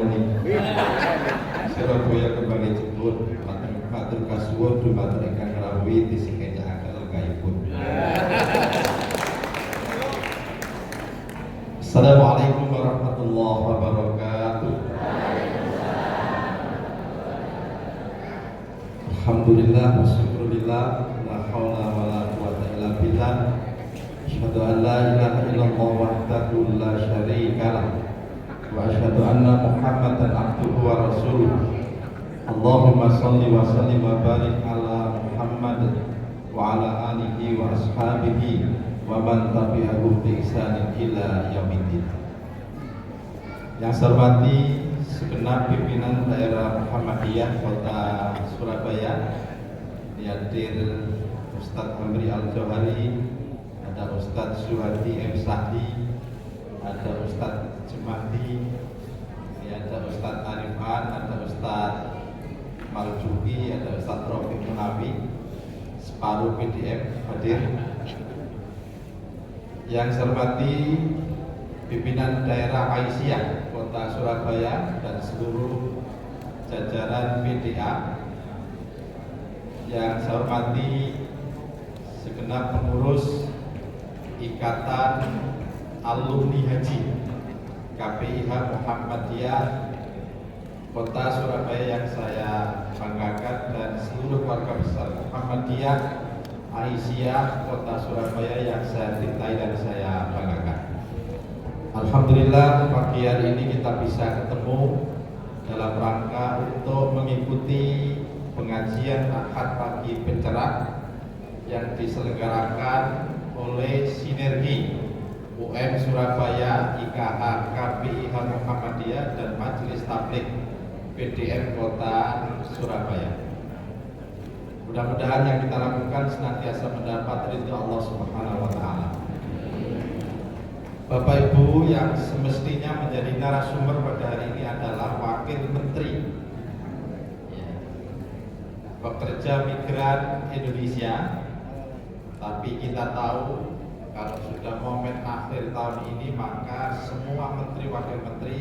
muni. Surabaya kembali jemput, matur kasuwun dumateng ingkang rawuh disengkecaken gayipun. Assalamualaikum warahmatullahi wabarakatuh. Alhamdulillah wa syukurillah, la haula wa la quwata illa billah. Asyhadu an la ilaha illallah wahdahu la syarika lah. Wa asyhadu anna Muhammadan abduhu wa rasuluh. Allahumma shalli wa sallim wa barik ala Muhammad wa ala alihi wa ashabihi wa man tabi'ahu bi ihsanin ila yaumiddin. Yang saya hormati segenap pimpinan daerah Muhammadiyah Kota Surabaya, hadir Ustadz Amri Al-Johari, ada Ustadz Suhadi M. Sahdi, ada Ustadz Jemadi, ada Ustadz Arifan, ada Ustadz Marjuki, ada Ustadz Rofiq Munawi, separuh PDF hadir. Yang saya hormati pimpinan daerah Aisyah Kota Surabaya dan seluruh jajaran PDA. Yang saya hormati segenap pengurus Ikatan Alumni Haji KPIH Muhammadiyah Kota Surabaya yang saya banggakan, dan seluruh keluarga besar Muhammadiyah Aisyah Kota Surabaya yang saya cintai dan saya banggakan. Alhamdulillah pagi hari ini kita bisa ketemu dalam rangka untuk mengikuti pengajian Ahad Pagi Pencerah yang diselenggarakan oleh Sinergi UM Surabaya, IKH KPIH Muhammadiyah dan Majelis Tabligh PDM Kota Surabaya. Mudah-mudahan yang kita lakukan senantiasa mendapat ridho Allah Subhanahu wa Ta'ala. Bapak Ibu yang semestinya menjadi narasumber pada hari ini adalah Wakil Menteri Pekerja Migran Indonesia. Tapi kita tahu kalau sudah momen akhir tahun ini, maka semua menteri wakil menteri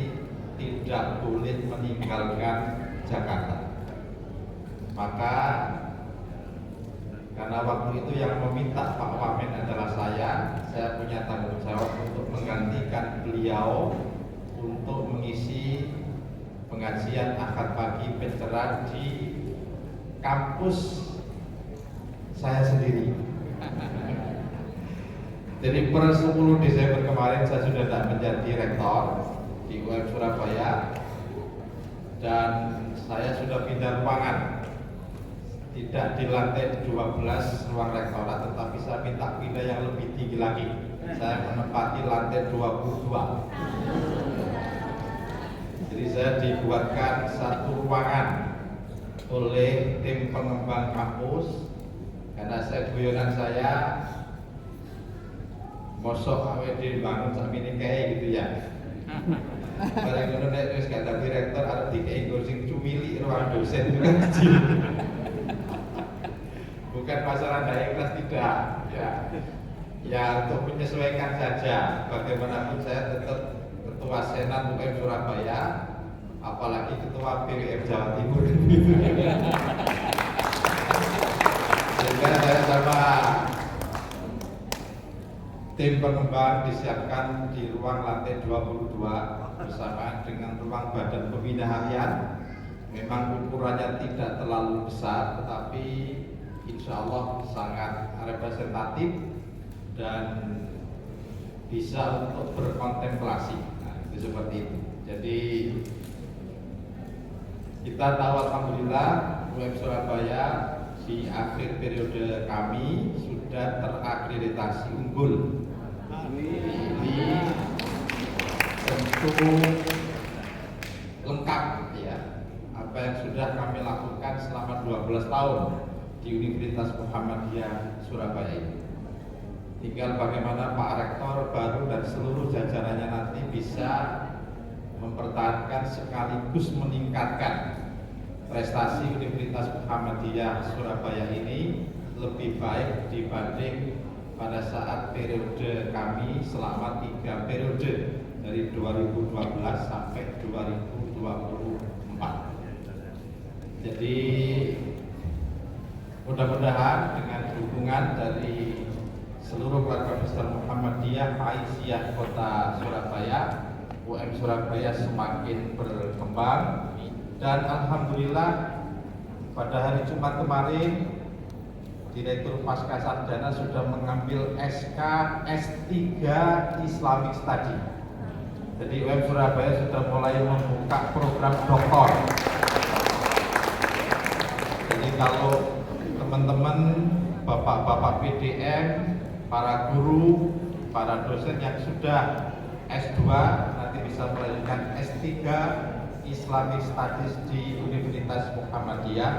tidak boleh meninggalkan Jakarta. Maka karena waktu itu yang meminta Pak Wamen adalah saya punya tanggung jawab untuk menggantikan beliau untuk mengisi pengajian Ahad Pagi Pencerah di kampus saya sendiri. Jadi per 10 Desember kemarin saya sudah tidak menjadi rektor di UM Surabaya, dan saya sudah pindah ruangan. Tidak di lantai 12 ruang rektorat, tetapi saya minta pindah yang lebih tinggi lagi. Saya menempati lantai 22. Jadi saya dibuatkan satu ruangan oleh tim pengembang kampus, karena saya guyonan saya mosok awet dibangun sampai ini kayak gitu ya. Barang ngono nek wis gak dadi rektor arep dikei sing cumili ruang dosen itu kecil. Bukan masalah daya ikhlas, tidak ya untuk menyesuaikan saja. Bagaimanapun saya tetap ketua Senat UM Surabaya, apalagi ketua PWM Jawa Timur gitu. Sehingga saya sama tim pengembang disiapkan di ruang lantai 22 bersamaan dengan ruang badan pembina harian. Memang ukurannya tidak terlalu besar, tetapi insya Allah sangat representatif dan bisa untuk berkontemplasi. Nah, itu seperti itu. Jadi kita tahu alhamdulillah UM Surabaya di akhir periode kami sudah terakreditasi unggul. Ini tentu lengkap ya apa yang sudah kami lakukan selama 12 tahun di Universitas Muhammadiyah Surabaya ini. Tinggal bagaimana Pak Rektor baru dan seluruh jajarannya nanti bisa mempertahankan sekaligus meningkatkan prestasi Universitas Muhammadiyah Surabaya ini lebih baik dibanding pada saat periode kami selama 3 periode dari 2012 sampai 2017. Jadi mudah-mudahan dengan dukungan dari seluruh keluarga besar Muhammadiyah Aisyah Kota Surabaya, UM Surabaya semakin berkembang, dan alhamdulillah pada hari Jumat kemarin Direktur Pasca Sarjana sudah mengambil SK S3 Islamic Study. Jadi UM Surabaya sudah mulai membuka program doktor. Jadi kalau teman-teman, bapak-bapak PDM, para guru, para dosen yang sudah S2 nanti bisa melanjutkan S3 Islamic Studies di Universitas Muhammadiyah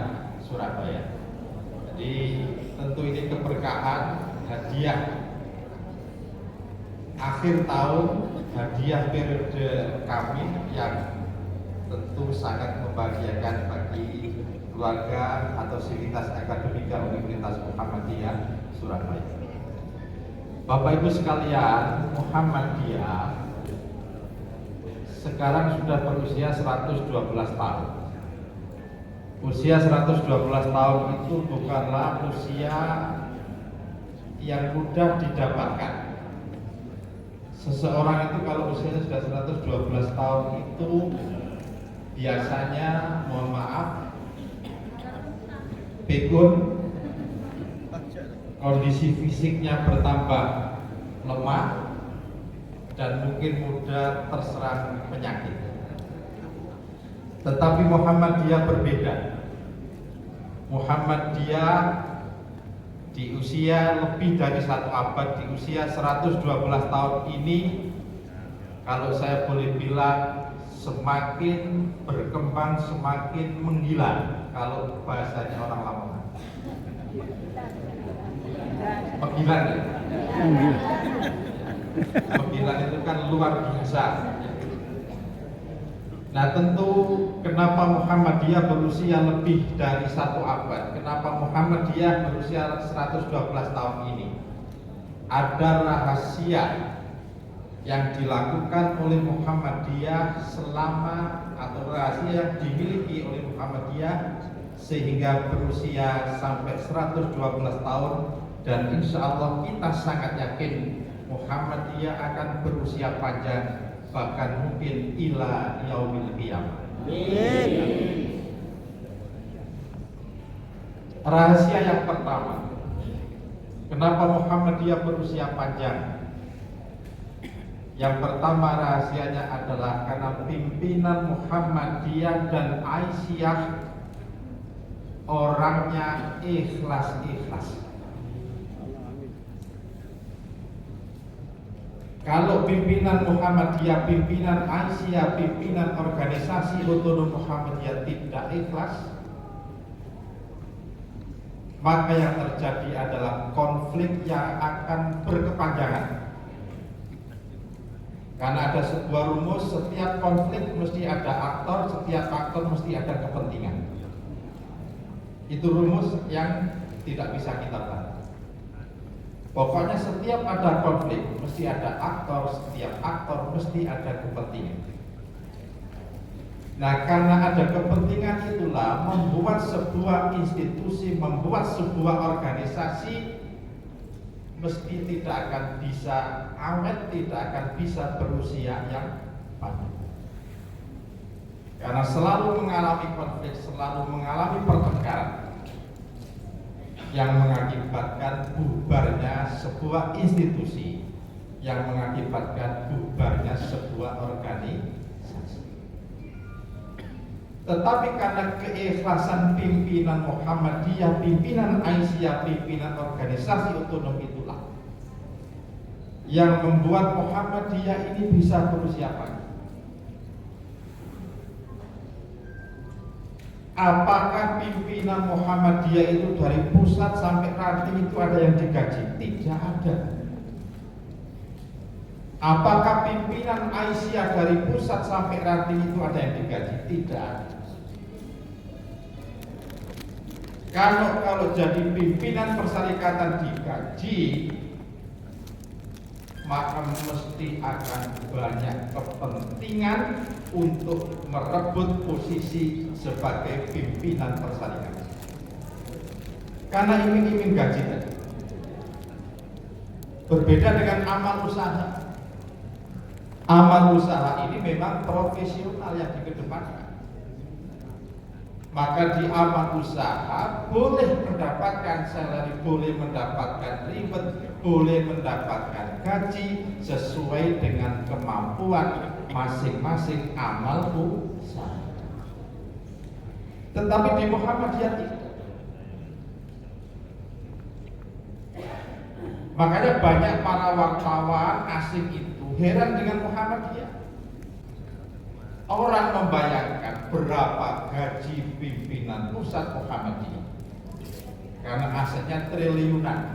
Surabaya. Jadi tentu ini keberkahan, hadiah akhir tahun, hadiah periode kami yang tentu sangat membahagiakan bagi keluarga atau sivitas akademika Universitas Muhammadiyah Surabaya. Bapak Ibu sekalian, Muhammadiyah sekarang sudah berusia 112 tahun. Usia 112 tahun itu bukanlah usia yang mudah didapatkan. Seseorang itu kalau usianya sudah 112 tahun itu biasanya, mohon maaf, pikun, kondisi fisiknya bertambah lemah, dan mungkin mudah terserang penyakit. Tetapi Muhammadiyah berbeda. Muhammadiyah di usia lebih dari 1 abad, di usia 112 tahun ini, kalau saya boleh bilang, semakin berkembang, semakin menggila. Kalau bahasanya orang Lamongan, penggilan ya? Penggilan itu kan luar biasa. Nah tentu kenapa Muhammadiyah berusia lebih dari 1 abad, kenapa Muhammadiyah berusia 112 tahun ini? Ada rahasia yang dilakukan oleh Muhammadiyah selama, atau rahasia yang dimiliki oleh Muhammadiyah sehingga berusia sampai 112 tahun, dan insya Allah kita sangat yakin Muhammadiyah akan berusia panjang, bahkan mungkin ila yaumil qiyamah. Rahasia yang pertama, kenapa Muhammadiyah berusia panjang? Yang pertama rahasianya adalah karena pimpinan Muhammadiyah dan Aisyah orangnya ikhlas-ikhlas. Kalau pimpinan Muhammadiyah, pimpinan Aisyah, pimpinan organisasi otonom Muhammadiyah tidak ikhlas, maka yang terjadi adalah konflik yang akan berkepanjangan. Karena ada sebuah rumus, setiap konflik mesti ada aktor, setiap aktor mesti ada kepentingan. Itu rumus yang tidak bisa kita bantah. Pokoknya setiap ada konflik mesti ada aktor, setiap aktor mesti ada kepentingan. Nah, karena ada kepentingan itulah membuat sebuah institusi, membuat sebuah organisasi mesti tidak akan bisa awet, tidak akan bisa berusia yang panjang. Karena selalu mengalami konflik, selalu mengalami pertengkaran yang mengakibatkan bubarnya sebuah institusi, yang mengakibatkan bubarnya sebuah organisasi. Tetapi karena keikhlasan pimpinan Muhammadiyah, pimpinan Aisyah, pimpinan organisasi otonom itulah yang membuat Muhammadiyah ini bisa berusia panjang. Apakah pimpinan Muhammadiyah itu dari pusat sampai ranting itu ada yang digaji? Tidak ada. Apakah pimpinan Aisyah dari pusat sampai ranting itu ada yang digaji? Tidak ada. Kalau jadi pimpinan persyarikatan digaji, maka mesti akan banyak kepentingan untuk merebut posisi sebagai pimpinan persalinan. Karena iming-iming gaji tadi. Berbeda dengan amal usaha. Amal usaha ini memang profesional yang dikedepankan. Maka di amal usaha boleh mendapatkan salary, boleh mendapatkan reward, boleh mendapatkan gaji sesuai dengan kemampuan masing-masing amal usaha. Tetapi di Muhammadiyah tidak. Makanya banyak para wartawan asing itu heran dengan Muhammadiyah. Orang membayangkan berapa gaji pimpinan pusat Muhammadiyah karena asetnya triliunan.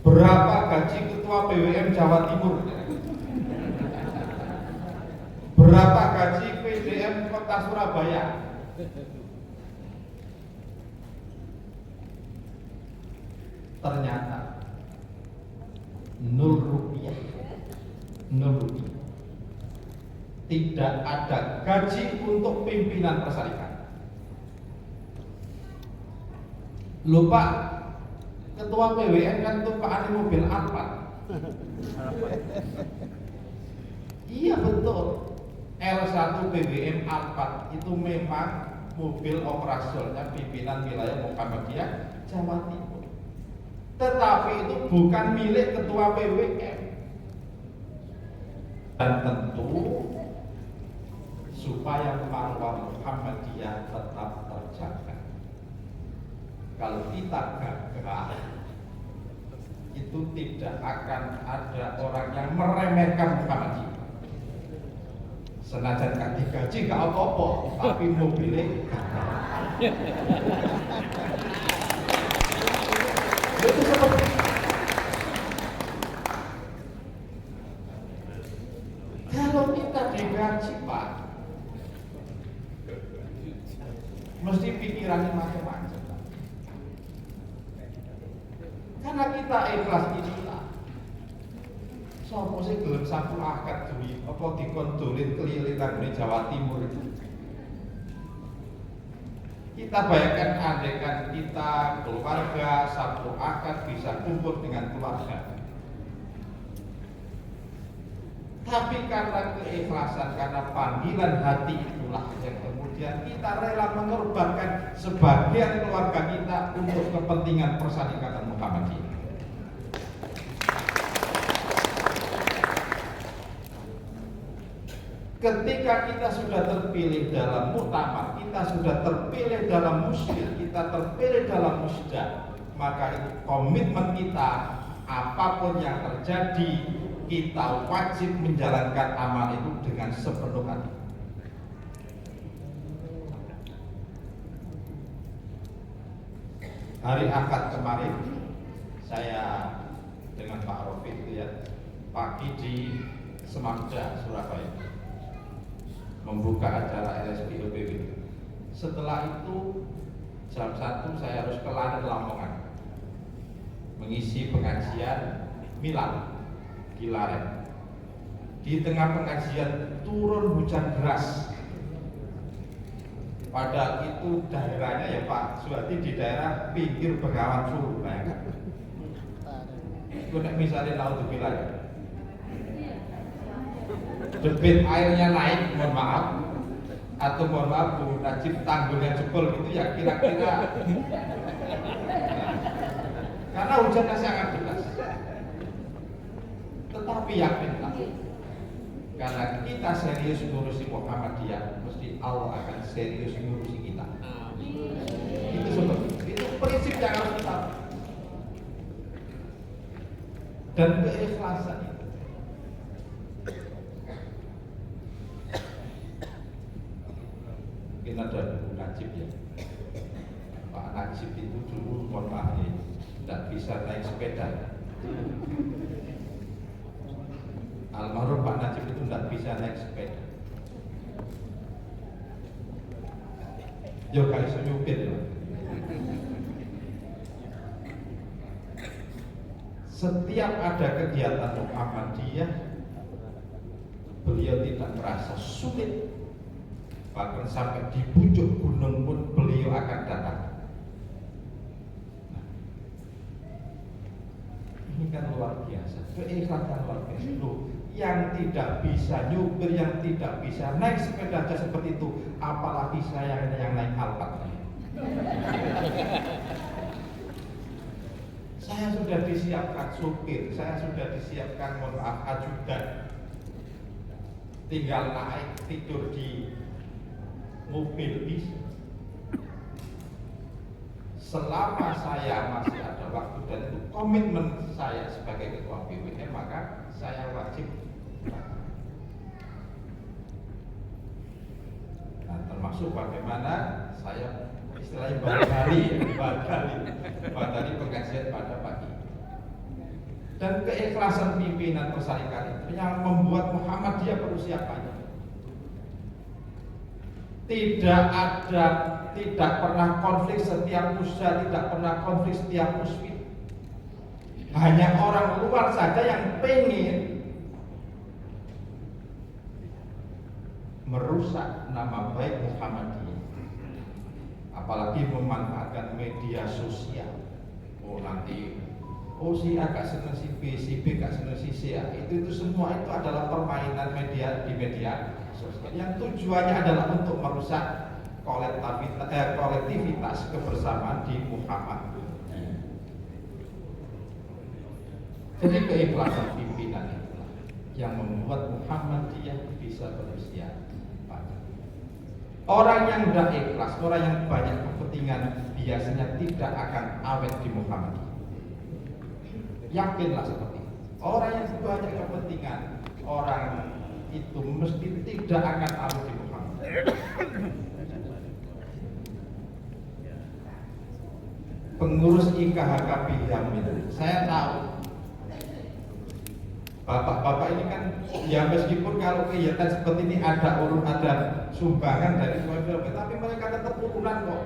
Berapa gaji ketua BWM Jawa Timur? Berapa gaji PDM Kota Surabaya? Ternyata 0 rupiah. 0 rupiah. Tidak ada gaji untuk pimpinan persalinan. Lupa ketua PWN kan tumpaan mobil Alphard. Iya betul. L1 BBM Alphard itu memang mobil operasionalnya pimpinan wilayah Muhammadiyah Jawa Timur. Tetapi itu bukan milik ketua PWN. Dan tentu supaya marwah Muhammadiyah tetap terjaga. Kalau kita gagal, itu tidak akan ada orang yang meremehkan Muhammadiyah. Senajan kan digaji gak apa-apa, tapi mobilnya itu seperti kalau kita digaji Pak, mesti pikirannya macam-macam. Karena kita ikhlas inilah. Sopo sih gelem sapu akad duwi apa dikondorin keliling nang Jawa Timur itu. Kita bayangkan andekan kita keluarga sapu akad bisa kumpul dengan keluarga. Tapi karena keikhlasan, karena panggilan hati itulah yang kemudian kita rela mengorbankan sebagian keluarga kita untuk kepentingan Perserikatan Muhammadiyah. Ketika kita sudah terpilih dalam muktamar, kita sudah terpilih dalam musyir, kita terpilih dalam musda, maka itu komitmen kita, apapun yang terjadi, kita wajib menjalankan amal itu dengan sepenuh hati. Hari Ahad kemarin, saya dengan Pak Rofiq itu ya, pagi di Semakja, Surabaya, membuka acara LSPOPW. Setelah itu jam 1 saya harus ke Lamongan mengisi pengajian Milad di Laren. Di tengah pengajian turun hujan deras. Padahal itu daerahnya ya Pak Suhadi di daerah pinggir Bengawan Solo. Itu misalnya naudzubillah ya, debit airnya naik, mohon maaf, atau mohon maaf Bu Najib tanggulnya jebol gitu ya kira-kira. Karena hujannya sangat deras. Tetapi yakinlah, karena kita serius ngurusi Muhammadiyah, mesti Allah akan serius ngurusi kita. Itu seperti itu prinsip yang harus kita. Dan keikhlasan itu. Mungkin ada Bu Najib ya. Pak Najib itu dulu mohon maaf ya, tidak bisa naik sepeda. Almarhum Pak Najib itu tidak bisa naik sepeda. Yo kali nyupir ya. Setiap ada kegiatan Muhammadiyah, beliau tidak merasa sulit, bahkan sampai di pucuk gunung pun beliau akan datang. Nah, ini kan luar biasa, keikhlasan luar biasa. Loh, yang tidak bisa nyupir, yang tidak bisa naik sepeda aja seperti itu, apalagi saya yang naik Alphard. Saya sudah disiapkan supir, saya sudah disiapkan ajudan, tinggal naik tidur di mobil bisa. Selama saya masih ada waktu dan itu komitmen saya sebagai ketua BWM, maka saya wajib. Nah, termasuk bagaimana saya istilahnya badali pengajian pada pagi. Dan keikhlasan pimpinan Persarikan itu yang membuat Muhammadiyah berusia panjang. Tidak pernah konflik setiap musya, tidak pernah konflik setiap musfid. Hanya orang luar saja yang pengen merusak nama baik Muhammadiyah. Apalagi memanfaatkan media sosial. Si A gak seneng si B gak seneng si C. Itu semua itu adalah permainan media di media sosial yang tujuannya adalah untuk merusak kolektivitas kebersamaan di Muhammad. Jadi keikhlasan pimpinan itulah yang membuat Muhammadiyah bisa berusia panjang. Orang yang tidak ikhlas, orang yang banyak kepentingan biasanya tidak akan awet di Muhammadiyah. Yakinlah seperti itu. Orang yang banyak kepentingan, orang itu mesti tidak akan awet di Muhammadiyah. Pengurus IKHKP Yamin, saya tahu bapak-bapak ini kan ya meskipun kalau kegiatan seperti ini ada sumbangan dari keluarga, tapi mereka tetap urunan kok.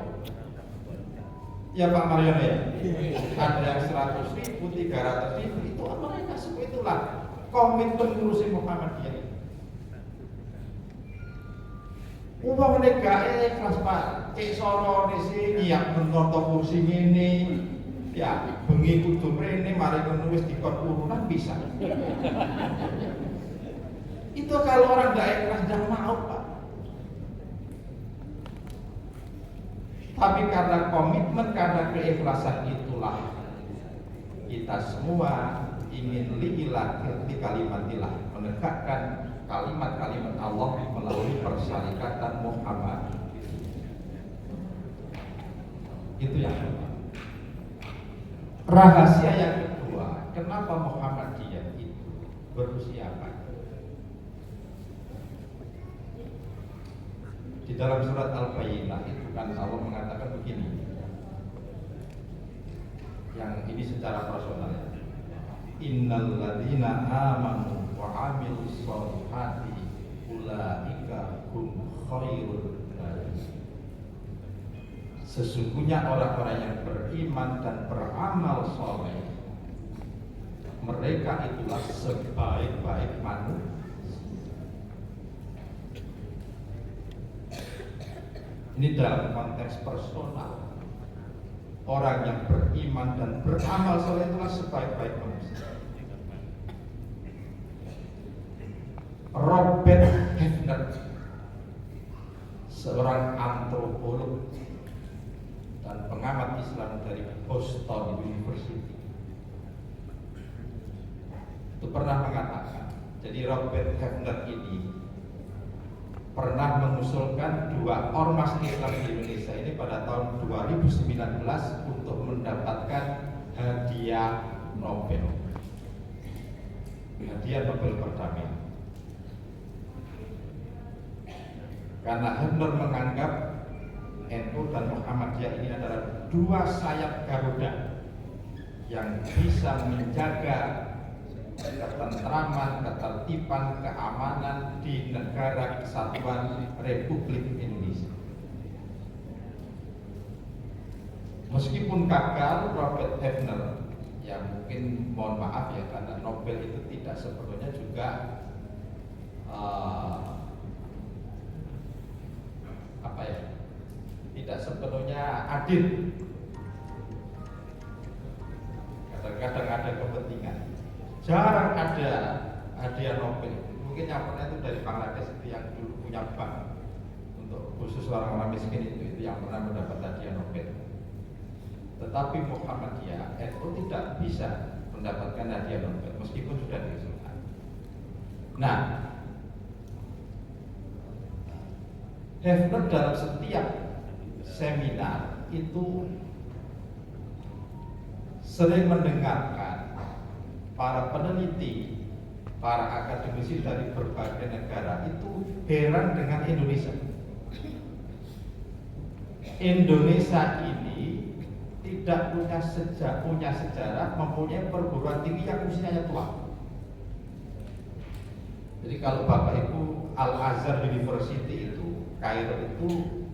Ya Pak Mariono ya, ada yang 100.000, 300.000, itu mereka semua itulah komitmen ngurusin Muhammadiyah. Uang mereka ikhlas Pak, cek sono di sini yang menonton kursi ini. Ya, bengi kudu mrene mari nulis dikon urunan bisa. Itu kalau orang tidak ikhlas jangan mau Pak. Tapi karena komitmen, karena keikhlasan itulah kita semua ingin lillahi kalimatillah, menegakkan kalimat-kalimat Allah melalui persyarikatan Muhammad. Itu yang pertama. Rahasia yang kedua, kenapa Muhammadiyah itu berusia panjang? Di dalam surat Al-Bayyinah itu kan Allah mengatakan begini, yang ini secara personal ya. Innal ladzina amanu wa 'amilus sholihati ulaika hum khairul bariyah. Sesungguhnya orang-orang yang beriman dan beramal soleh, mereka itulah sebaik-baik manusia. Ini dalam konteks personal. Orang yang beriman dan beramal soleh itulah sebaik-baik manusia. Robert Hefner, seorang antropolog dan pengamat Islam dari Boston University, itu pernah mengatakan, jadi Robert Hefner ini pernah mengusulkan dua ormas Islam di Indonesia ini pada tahun 2019 untuk mendapatkan hadiah Nobel perdamaian. Karena Hefner menganggap NU dan Muhammadiyah ini adalah dua sayap Garuda yang bisa menjaga ketentraman, ketertiban, keamanan di negara kesatuan Republik Indonesia. Meskipun gagal, Robert Hefner, ya mungkin mohon maaf ya karena Nobel itu tidak sepenuhnya juga adil. Kadang-kadang ada kepentingan. Jarang ada hadiah Nobel. Mungkin yang pernah itu dari Bangladesh, itu yang dulu punya bank untuk khusus orang-orang miskin itu yang pernah mendapat hadiah Nobel. Tetapi Muhammadiyah NU tidak bisa mendapatkan hadiah Nobel meskipun sudah diusulkan. Nah, Hefner dalam setiap seminar itu sering mendengarkan para peneliti, para akademisi dari berbagai negara itu heran dengan Indonesia. Indonesia ini tidak punya sejarah, mempunyai perguruan tinggi yang usianya tua. Jadi kalau Bapak Ibu Al-Azhar University itu Kairo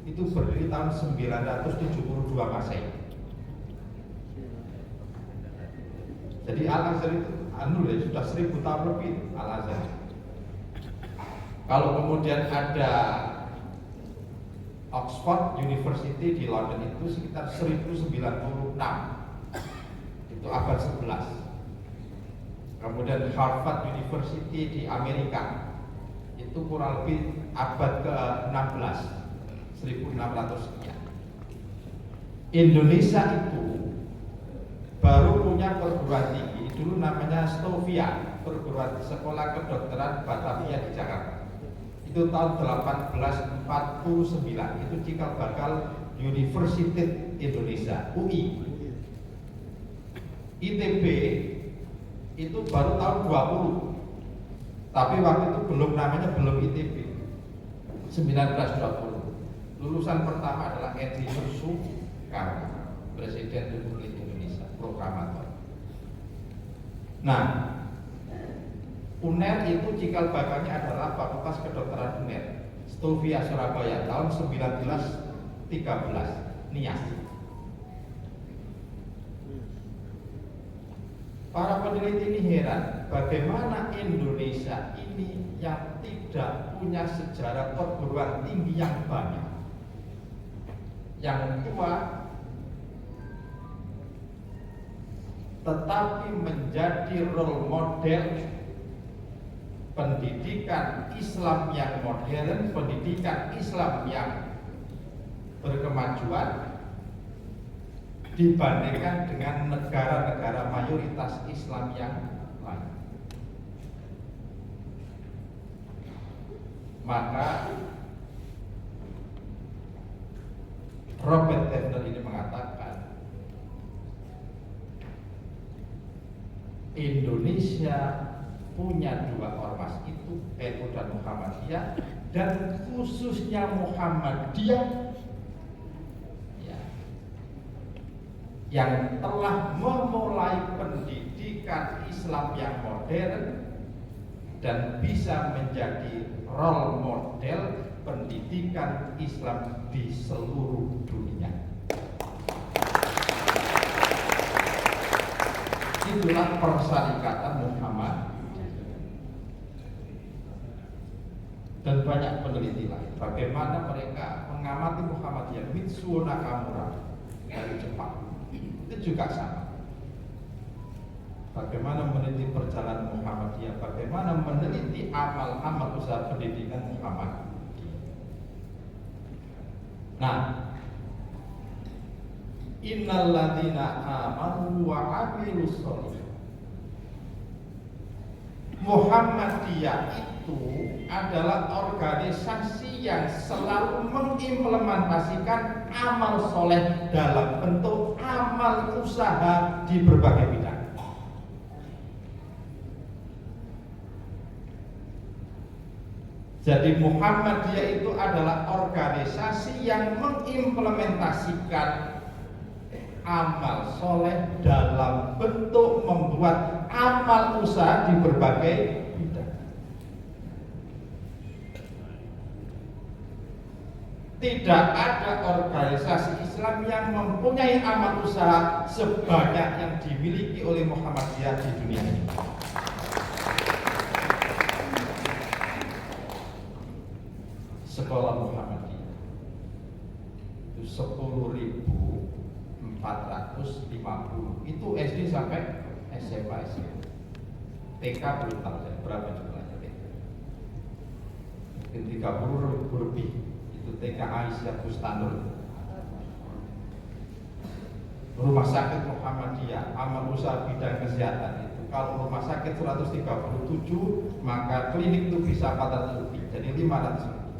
itu berdiri tahun 972 Masehi. Jadi Al-Azhar itu sudah 1000 tahun lebih Al-Azhar. Kalau kemudian ada Oxford University di London itu sekitar 1096, itu abad 11. Kemudian Harvard University di Amerika itu kurang lebih abad ke-16, 1600 sekian. Indonesia itu baru punya perguruan tinggi, dulu namanya Stovia, perguruan sekolah kedokteran Batavia di Jakarta. Itu tahun 1849, itu cikal bakal University Indonesia, UI. ITB itu baru tahun 20, tapi waktu itu belum ITB, 1920. Lulusan pertama adalah Edi Soekarno, Presiden Republik Indonesia, proklamator. Nah, UNER itu cikal bakalnya adalah Fakultas Kedokteran UNER, Stovia Surabaya tahun 1913, NIAS. Para peneliti ini heran bagaimana Indonesia ini yang tidak punya sejarah perguruan tinggi yang banyak, yang tua, tetapi menjadi role model pendidikan Islam yang modern, pendidikan Islam yang berkemajuan dibandingkan dengan negara-negara mayoritas Islam yang lain. Maka Robert Hefner ini mengatakan Indonesia punya dua ormas itu, NU dan Muhammadiyah, dan khususnya Muhammadiyah yang telah memulai pendidikan Islam yang modern dan bisa menjadi role model pendidikan Islam di seluruh dunia. Itulah Persyarikatan Muhammad. Dan banyak peneliti lain bagaimana mereka mengamati Muhammadiyah. Mitsuo Nakamura dari Jepang itu juga sama. Bagaimana meneliti perjalanan Muhammadiyah, bagaimana meneliti amal-amal usaha pendidikan Muhammad. Nah, innal ladzina amanu wa amilus sholihat. Muhammadiyah itu adalah organisasi yang selalu mengimplementasikan amal soleh dalam bentuk amal usaha di berbagai bidang. Jadi Muhammadiyah itu adalah organisasi yang mengimplementasikan amal soleh dalam bentuk membuat amal usaha di berbagai bidang. Tidak ada organisasi Islam yang mempunyai amal usaha sebanyak yang dimiliki oleh Muhammadiyah di dunia ini. Sekolah Muhammadiyah itu 10.450. Itu SD sampai SMA. TK belum tahu saya berapa jumlahnya TK. Mungkin 30 lebih. Itu TK Aisyah Bustanul. Rumah sakit Muhammadiyah, amal usaha bidang kesehatan itu kalau rumah sakit 137, maka klinik itu bisa 400 lebih, jadi 500 lebih.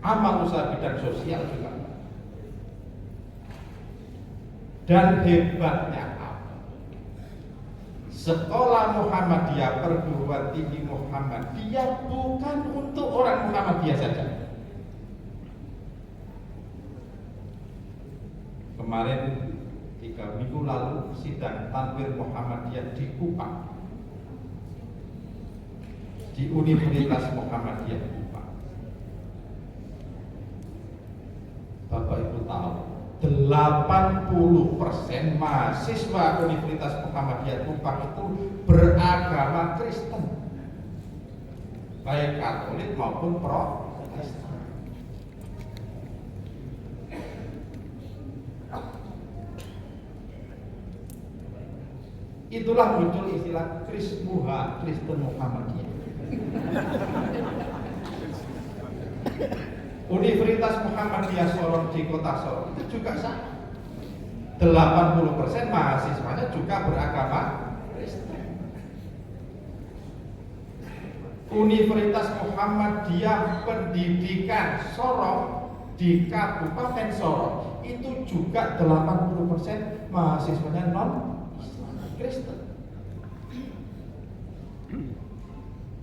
Amal usaha bidang sosial juga. Dan hebatnya apa? Sekolah Muhammadiyah, perguruan tinggi Muhammadiyah bukan untuk orang Muhammadiyah saja. Kemarin 3 minggu lalu sidang Tanwir Muhammadiyah di Kupang, di Universitas Muhammadiyah Kupang. Bapak Ibu tahu 80% mahasiswa Universitas Muhammadiyah Kupang itu beragama Kristen, baik Katolik maupun Protestan. Itulah muncul istilah Krismuha, Kristen Muhammadiyah. Universitas Muhammadiyah Sorong di kota Sorong itu juga sama. 80% mahasiswanya juga beragama Kristen. Universitas Muhammadiyah Pendidikan Sorong di Kabupaten Sorong itu juga 80% mahasiswanya non Kristen.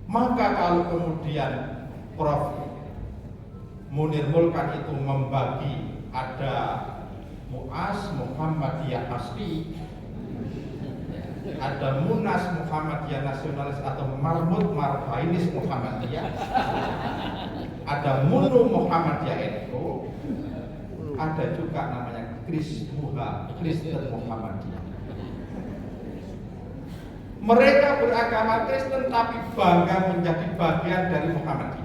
Maka kalau kemudian Prof. Munir Mulkan itu membagi ada Muas Muhammadiyah Asli, ada Munas Muhammadiyah Nasionalis atau Marmut Marbainis Muhammadiyah, ada Munu Muhammadiyah NU, ada juga namanya Krismuha, Kristen Muhammadiyah. Mereka beragama Kristen tapi bangga menjadi bagian dari Muhammadiyah.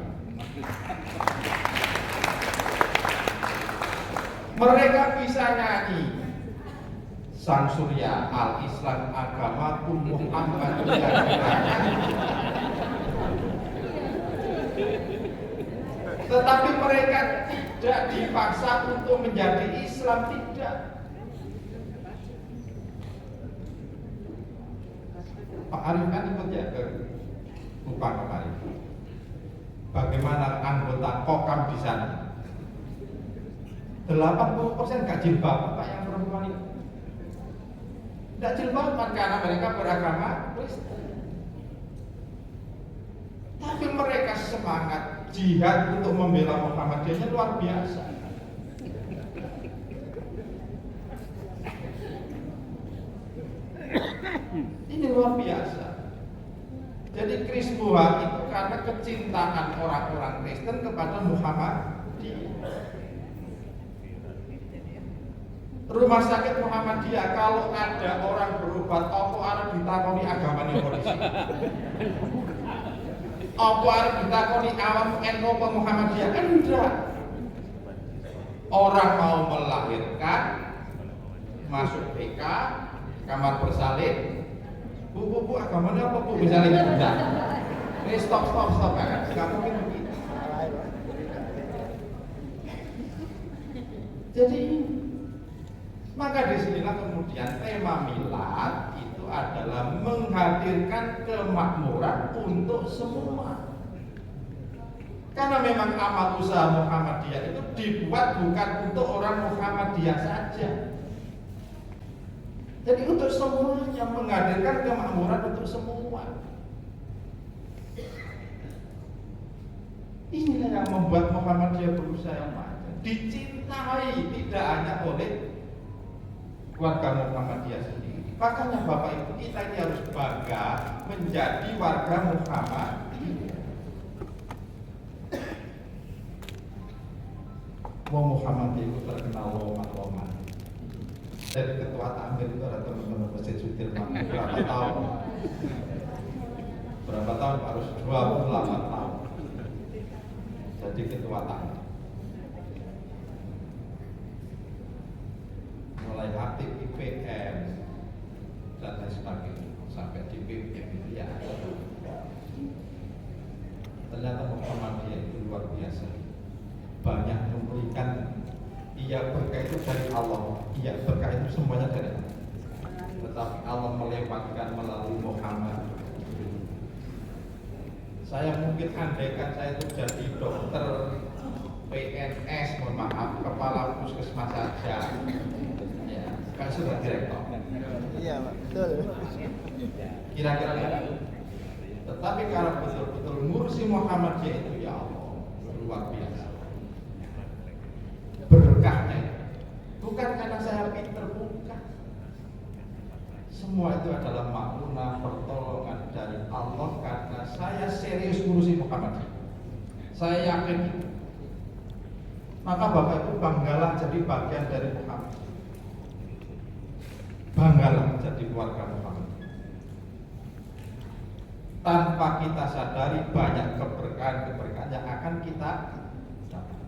Mereka bisa nyanyi Sang Surya Al-Islam agamaku Muhammadiyah. Tetapi mereka tidak dipaksa untuk menjadi Islam, tidak. Pak Arif kan ikut ya ke Kupang kemarin. Bagaimana anggota Kokam di sana? 80% gak jilbaban Pak yang perempuan itu. Tidak jilbaban karena mereka beragama Kristen. Tapi mereka semangat jihad untuk membela Muhammadiyahnya luar biasa. Ini luar biasa. Jadi Krismuha itu karena kecintaan orang-orang Kristen kepada Muhammadiyah. Rumah sakit Muhammadiyah kalau ada orang berobat, apa arep ditakoni agamane polisi? Apa arep ditakoni awam NU apa Muhammadiyah? Enggak. Orang mau melahirkan, masuk PK, kamar bersalin, bu agamanya apa bu? Misalnya enggak. Ini stop kan? Nggak mungkin begitu. Jadi maka disinilah kemudian tema milad itu adalah menghadirkan kemakmuran untuk semua. Karena memang amal usaha Muhammadiyah itu dibuat bukan untuk orang Muhammadiyah saja. Jadi untuk semuanya, menghadirkan kemakmuran untuk semua. Inilah yang membuat Muhammadiyah berusaha maju, dicintai tidak hanya oleh warga Muhammadiyah sendiri. Makanya Bapak Ibu, kita ini harus bangga menjadi warga Muhammadiyah. Muhammadiyah itu terkenal lomat-lomat. Dari ketua takmir itu ada teman-teman Masjid Sudirman berapa tahun harus 28 tahun jadi ketua takmir. mulai aktif IPM dan lain sebagainya sampai di BPM itu ya. Ternyata Muhammadiyah itu luar biasa, banyak memberikan. Iya, berkah itu dari Allah, iya, berkah itu semuanya dari Allah, tetapi Allah melewatkan melalui Muhammad. Saya mungkin andaikan saya itu jadi dokter, PNS, mohon maaf, kepala puskesmas saja, ya, kan sudah direktur. Iya, Pak. Betul. Kira-kira begitu. Tetapi kalau betul-betul ngurusi Muhammadiyah itu ya Allah, luar biasa. Berkahnya bukan karena saya pinter, bukan. Semua itu adalah makna pertolongan dari Allah karena saya serius ngurusi Muhammadiyah. Saya yakin itu. Maka Bapak Ibu banggalah jadi bagian dari Muhammad. Banggalah jadi keluarga Muhammad. Tanpa kita sadari banyak keberkahan-keberkahan yang akan kita dapat.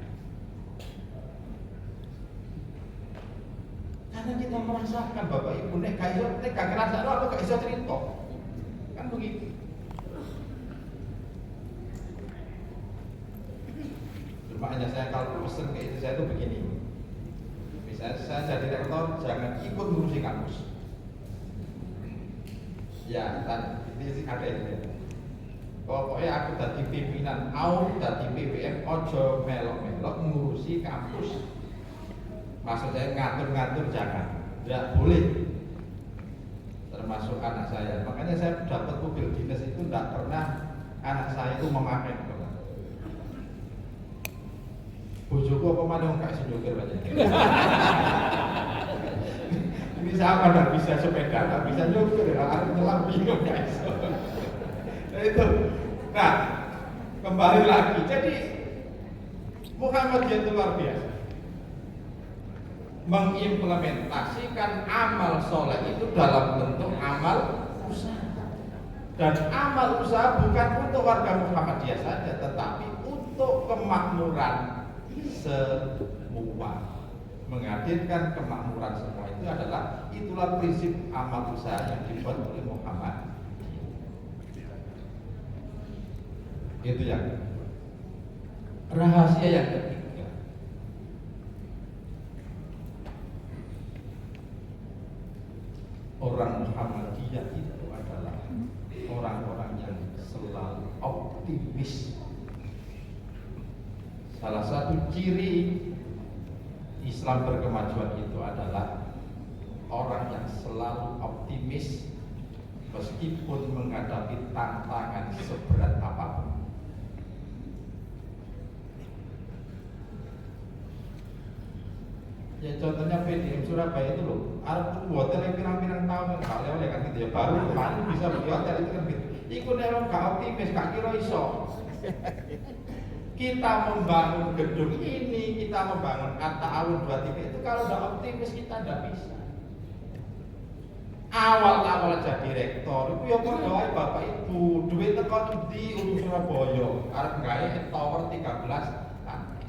Karena kita merasakan Bapak Ibu nek gak ngerasa aku gak iso cerita. Kan begitu. Makanya saya kalau pesen ke istri saya itu begini. Misalnya saya jadi rektor, jangan ikut ngurusi kampus. Ya, dan ini ada itu. Pokoknya aku jadi pimpinan, aku jadi PWM, ojo melok-melok ngurusi kampus. Maksud saya ngatur-ngatur jangan, tidak boleh. Termasuk anak saya. Makanya saya dapat mobil dinas itu tidak pernah anak saya itu memakai. Bojoku apa mana nggak bisa nyopir aja. Ini siapa nggak bisa sepeda, nggak bisa nyopir, harus nyelam bingung guys. Nah itu, nah kembali lagi. Jadi Muhammadiyah itu luar biasa. Mengimplementasikan amal soleh itu dalam bentuk amal usaha. Dan amal usaha bukan untuk warga Muhammadiyah saja, tetapi untuk kemakmuran semua, menghadirkan kemakmuran semua itu adalah itulah prinsip amal usaha yang dibuat oleh Muhammad. Itu yang rahasia yang ketiga. Orang Muhammadiyah itu adalah orang-orang yang selalu optimis. Salah satu ciri Islam berkemajuan itu adalah orang yang selalu optimis meskipun menghadapi tantangan seberat apapun. Ya contohnya PDM Surabaya itu loh, Arab hotel yang pirang-pirang tahun kan oleh kan gitu ya, baru kemarin bisa beli hotel itu kan gitu. Iku nek gak optimis, gak kira iso. Kita membangun gedung ini, kita membangun At-Ta'awun 2 itu kalau tidak optimis kita tidak bisa. Awal-awal jadi rektor, itu ya padha Bapak Ibu, duit teko di untuk Surabaya, arep gawe tower 13 lantai.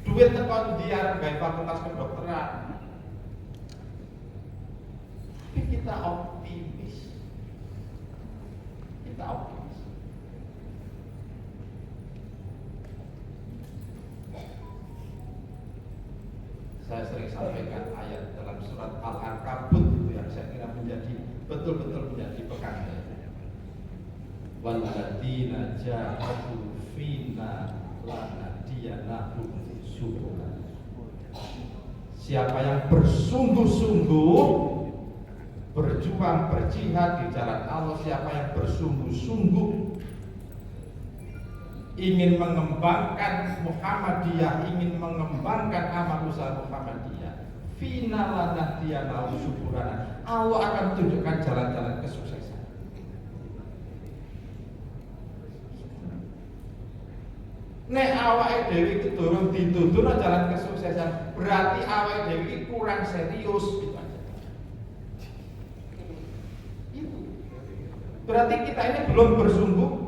Duit teko di arep gawe fakultas kedokteran. Tapi kita optimis. Kita optimis. Saya sering sampaikan ayat dalam surat Al-Ankabut itu yang saya kira menjadi betul-betul menjadi pegangan. Walladzina jahadu fina lanahdiyannahum subulana. Siapa yang bersungguh-sungguh berjuang berjihad di jalan Allah, siapa yang bersungguh-sungguh ingin mengembangkan Muhammadiyah, ingin mengembangkan amal usaha Muhammadiyah, finalanah dia lahu syukurana, Allah akan tunjukkan jalan-jalan kesuksesan. Nek awake dhewe iki durung ditutur jalan kesuksesan, berarti awake dhewe iki kurang serius gitu aja. Itu. Berarti kita ini belum bersungguh.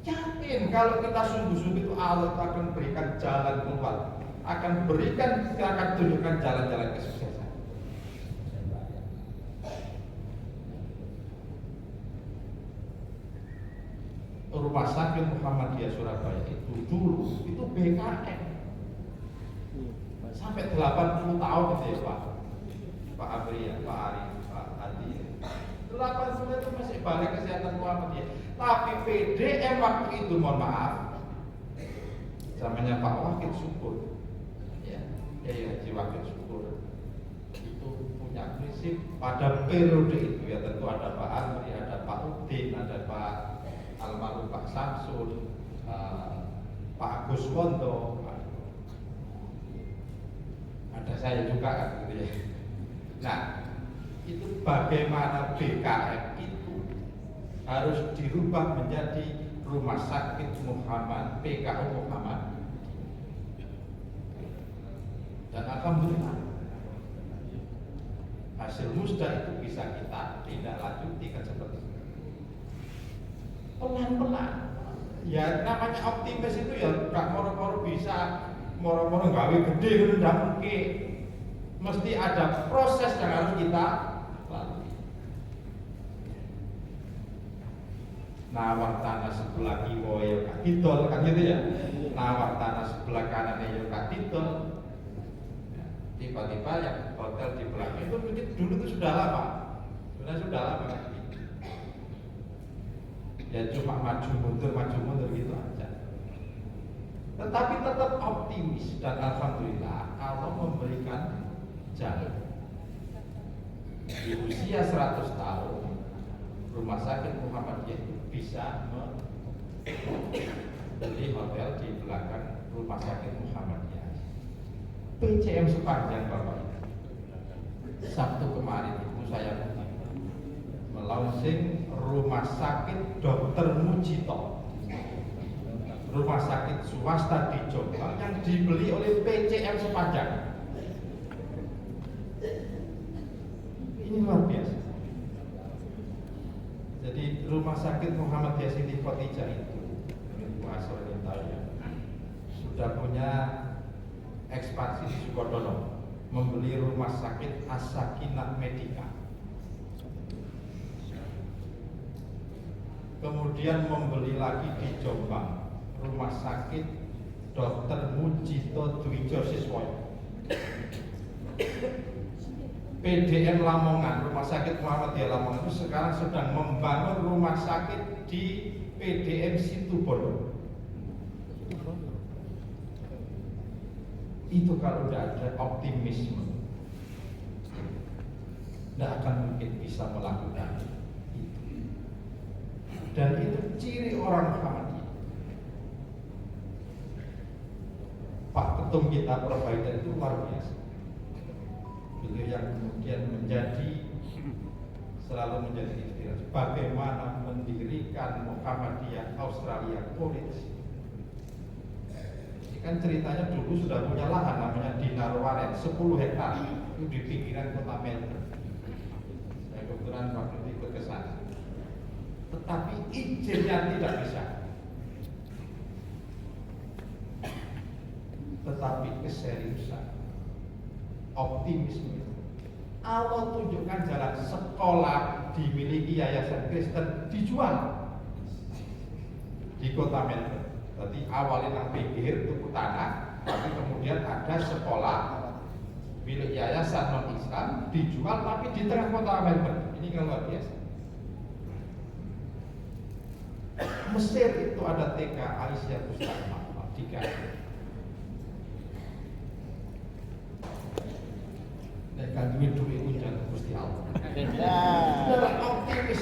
Yakin kalau kita sungguh-sungguh itu Allah akan berikan jalan keluar, akan tunjukkan jalan-jalan kesuksesan. Rumah sakit Muhammadiyah Surabaya itu dulu itu BKN sampai 80 tahun gitu ya Pak Abri ya, Pak Ari, Pak Adi. 80 itu masih Balai Kesehatan Muhammadiyah. Tapi PDM waktu itu, mohon maaf, zamannya Pak Wakil Syukur, ya Haji Wakil Syukur itu punya prinsip pada periode itu ya, tentu ada Pak Amri, ada Pak Udin, ada Pak almarhum Pak Samsul, Pak Agus Wondo, ada saya juga kan gitu ya. Nah, itu bagaimana BKM itu harus dirubah menjadi Rumah Sakit Muhammad, PKU Muhammad. Dan alhamdulillah hasil musda itu bisa kita tindak lanjuti kan seperti itu. Pelan-pelan. Ya namanya optimis itu ya gak moro-moro bisa moro-moro gawe gede itu ndak mungkin. Mesti ada proses yang harus kita lalui. Nawar tanah sebelah kiwa ya kadidol kan gitu ya. Nawar tanah sebelah kanan ya kadidol. Tiba-tiba yang hotel di belakang itu mungkin dulu itu sudah lama. Sudah lama kan. Ya cuma maju mundur gitu aja. Tetapi tetap optimis dan alhamdulillah Allah memberikan jalan. Di usia 100 tahun Rumah Sakit Muhammadiyah itu bisa membeli hotel di belakang Rumah Sakit Muhammadiyah. PCM sepanjang Bapak Ibu. Sabtu kemarin itu saya melaunching Rumah Sakit Dr. Mujito, rumah sakit swasta di Jombang yang dibeli oleh PCM sepanjang. Ini luar biasa. Jadi Rumah Sakit Muhammadiyah Siti Khotijah itu, Bu Asro ini tahu ya, sudah punya ekspansi di Sukodono, membeli Rumah Sakit As-Sakinah Medika, kemudian membeli lagi di Jombang Rumah Sakit Dr. Mujito Dwijo Siswoyo. PDM Lamongan, Rumah Sakit Muhammadiyah Lamongan itu sekarang sedang membangun rumah sakit di PDM Situbondo. Itu kalau tidak ada optimisme, tidak akan mungkin bisa melakukan itu. Dan itu ciri orang Muhammadiyah. Pak Ketum kita Provider itu luar biasa. Beliau yang kemudian selalu menjadi inspirasi. Bagaimana mendirikan Muhammadiyah Australia College. Ini kan ceritanya dulu sudah punya lahan namanya Dinarwaren 10 hektar itu di pinggiran kota Melbourne. Saya kebetulan waktu itu ikut ke sana. Tetapi izinnya tidak bisa. Tetapi keseriusan, optimisme, Allah tunjukkan jalan. Sekolah dimiliki Yayasan Kristen dijual di kota Melbourne. Berarti awalnya nang pinggir tuku tanah, tapi kemudian ada sekolah milik Yayasan non Islam dijual tapi di tengah kota Melbourne. Ini kan luar biasa. Mesir itu ada TK Aisyah Mustamah 3. Dan duit hujan Gusti Allah. Dalam optimis.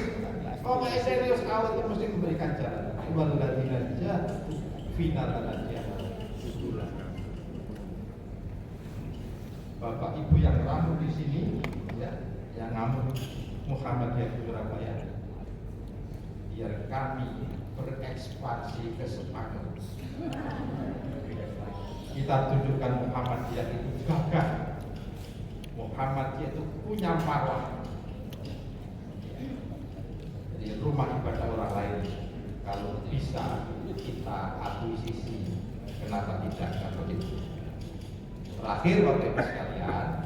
Pokoknya serius Allah itu mesti memberikan jalan. Waladina jatuh final aja. Bapak Ibu yang ramu di sini, ya, yang ngamu Muhammadiyah Surabaya, biar kami berekspansi ke Semarang. Kita tunjukkan Muhammadiyah itu gagah. Muhammadiyah itu punya marwah. Jadi rumah ibadah orang lain kalau bisa kita akuisisi, kenapa tidak? Kalau itu Terakhir Bapak Ibu sekalian,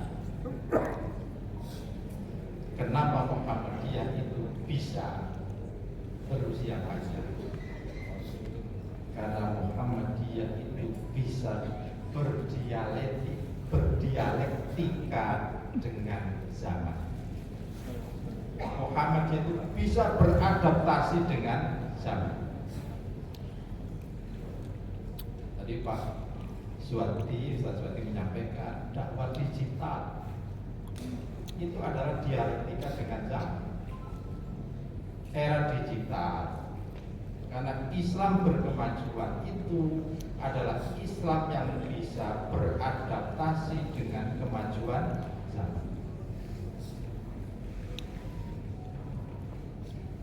kenapa Muhammadiyah itu bisa berusia panjang? Karena Muhammadiyah itu bisa berdialektika dengan zaman. Muhammadiyah itu bisa beradaptasi dengan zaman. Tadi Pak Ustaz Swati menyampaikan dakwah digital itu adalah dialektika dengan zaman. Era digital, karena Islam berkemajuan itu adalah Islam yang bisa beradaptasi dengan kemajuan zaman.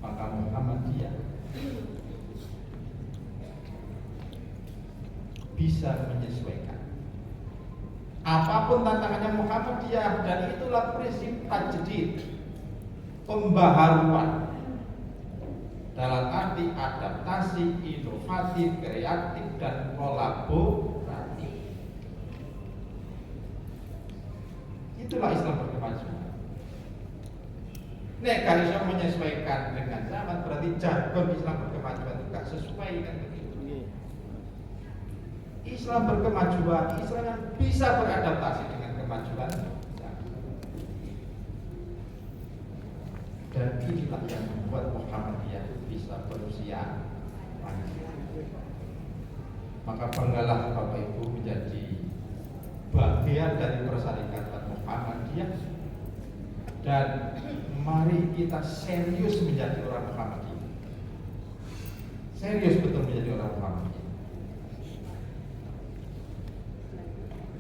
Maka Muhammadiyah bisa menyesuaikan apapun tantangannya Muhammadiyah, dan itulah prinsip tajdid, pembaharuan dalam arti adaptasi, inovatif, kreatif, dan kolaboratif. Itulah Islam berkemajuan. Nek kalau bisa menyesuaikan dengan zaman, berarti jargon Islam berkemajuan itu gak sesuai kan begitu. Islam berkemajuan, Islam yang bisa beradaptasi dengan kemajuan zaman. Dan inilah yang membuat Muhammadiyah bisa berusia panjang. Maka banggalah Bapak Ibu menjadi bagian dari persyarikatan Muhammadiyah, dan mari kita serius menjadi orang Muhammadiyah. Serius betul menjadi orang Muhammadiyah.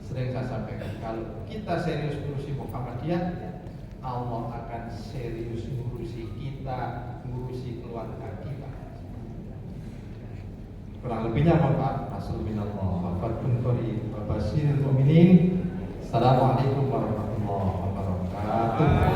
Sering saya sampaikan, kalau kita serius ngurusi Muhammadiyah, Allah akan serius ngurusi kita, ngurusi keluarga kita. Kurang lebihnya mohon maaf. Rasulullah Assalamualaikum warahmatullahi wabarakatuh.